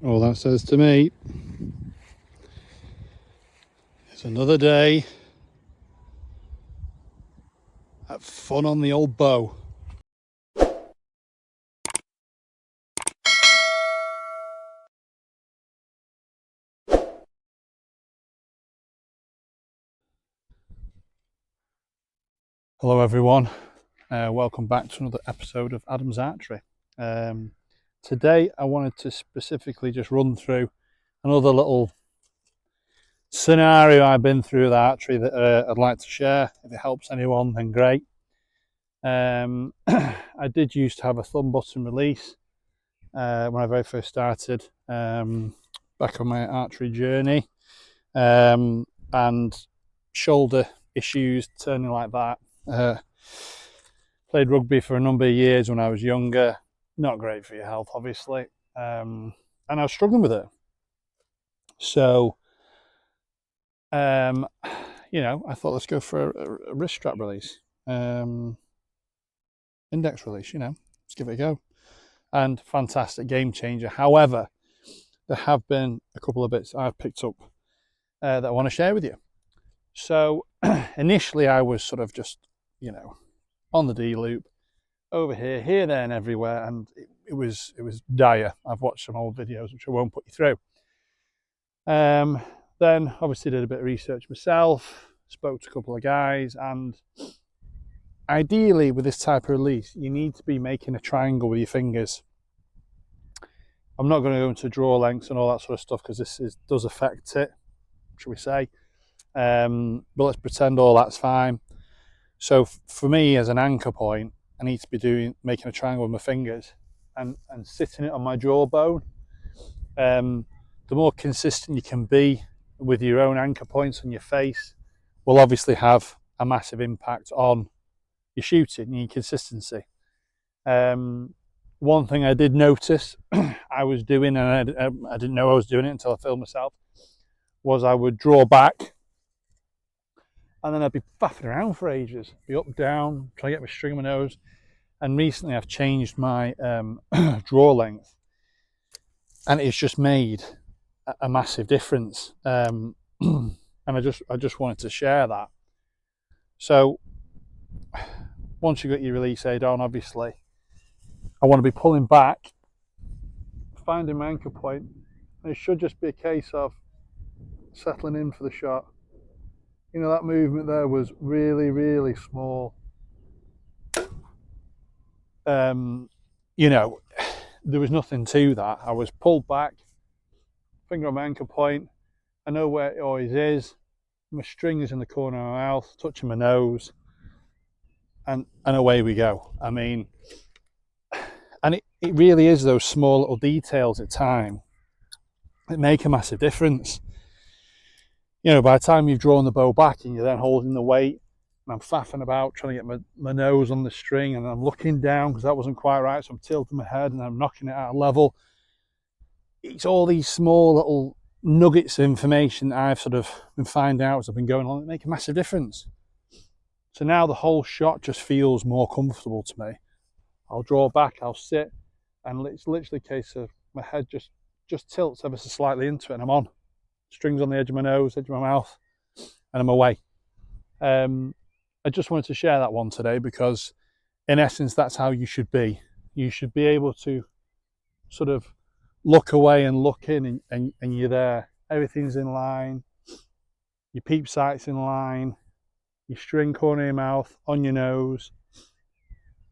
All that says to me is another day at fun on the old bow. Hello everyone, welcome back to another episode of Adam's Archery. Today I wanted to specifically just run through another little scenario I've been through with archery that I'd like to share. If it helps anyone, then great. I did used to have a thumb button release when I very first started back on my archery journey, and shoulder issues, turning like that. Played rugby for a number of years when I was younger. Not great for your health, obviously, and I was struggling with it. So, I thought let's go for a wrist strap release, index release. Let's give it a go. And fantastic, game changer. However, there have been a couple of bits I've picked up that I want to share with you. So, initially, I was sort of just, on the D loop, over here, there, and everywhere, and it was dire. I've watched some old videos which I won't put you through. Then obviously did a bit of research myself, spoke to a couple of guys, and ideally with this type of release, you need to be making a triangle with your fingers. I'm not going to go into draw lengths and all that sort of stuff because this does affect it, shall we say. But let's pretend all that's fine. So for me, as an anchor point, I need to be making a triangle with my fingers and sitting it on my jawbone. The more consistent you can be with your own anchor points on your face will obviously have a massive impact on your shooting and your consistency. One thing I did notice I was doing, and I didn't know I was doing it until I filmed myself, was I would draw back and then I'd be faffing around for ages, be up, down, try to get my string on my nose. And recently I've changed my draw length, and it's just made a massive difference. And I just wanted to share that. So once you've got your release aid on, obviously, I want to be pulling back, finding my anchor point, and it should just be a case of settling in for the shot. That movement there was really, really small. There was nothing to that. I was pulled back, finger on my anchor point. I know where it always is. My string is in the corner of my mouth, touching my nose, and away we go. I mean, and it really is those small little details at time that make a massive difference. By the time you've drawn the bow back and you're then holding the weight, and I'm faffing about trying to get my nose on the string, and I'm looking down because that wasn't quite right, so I'm tilting my head and I'm knocking it out of level. It's all these small little nuggets of information that I've sort of been finding out as I've been going on that make a massive difference. So now the whole shot just feels more comfortable to me. I'll draw back, I'll sit, and it's literally a case of my head just tilts ever so slightly into it and I'm on. Strings on the edge of my nose, edge of my mouth, and I'm away. I just wanted to share that one today because in essence that's how you should be. You should be able to sort of look away and look in and you're there. Everything's in line, your peep sight's in line, your string corner of your mouth, on your nose,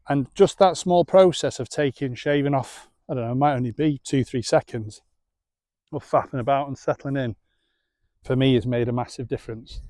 and just that small process of shaving off, I don't know, it might only be 2-3 seconds of faffing about and settling in, for me has made a massive difference.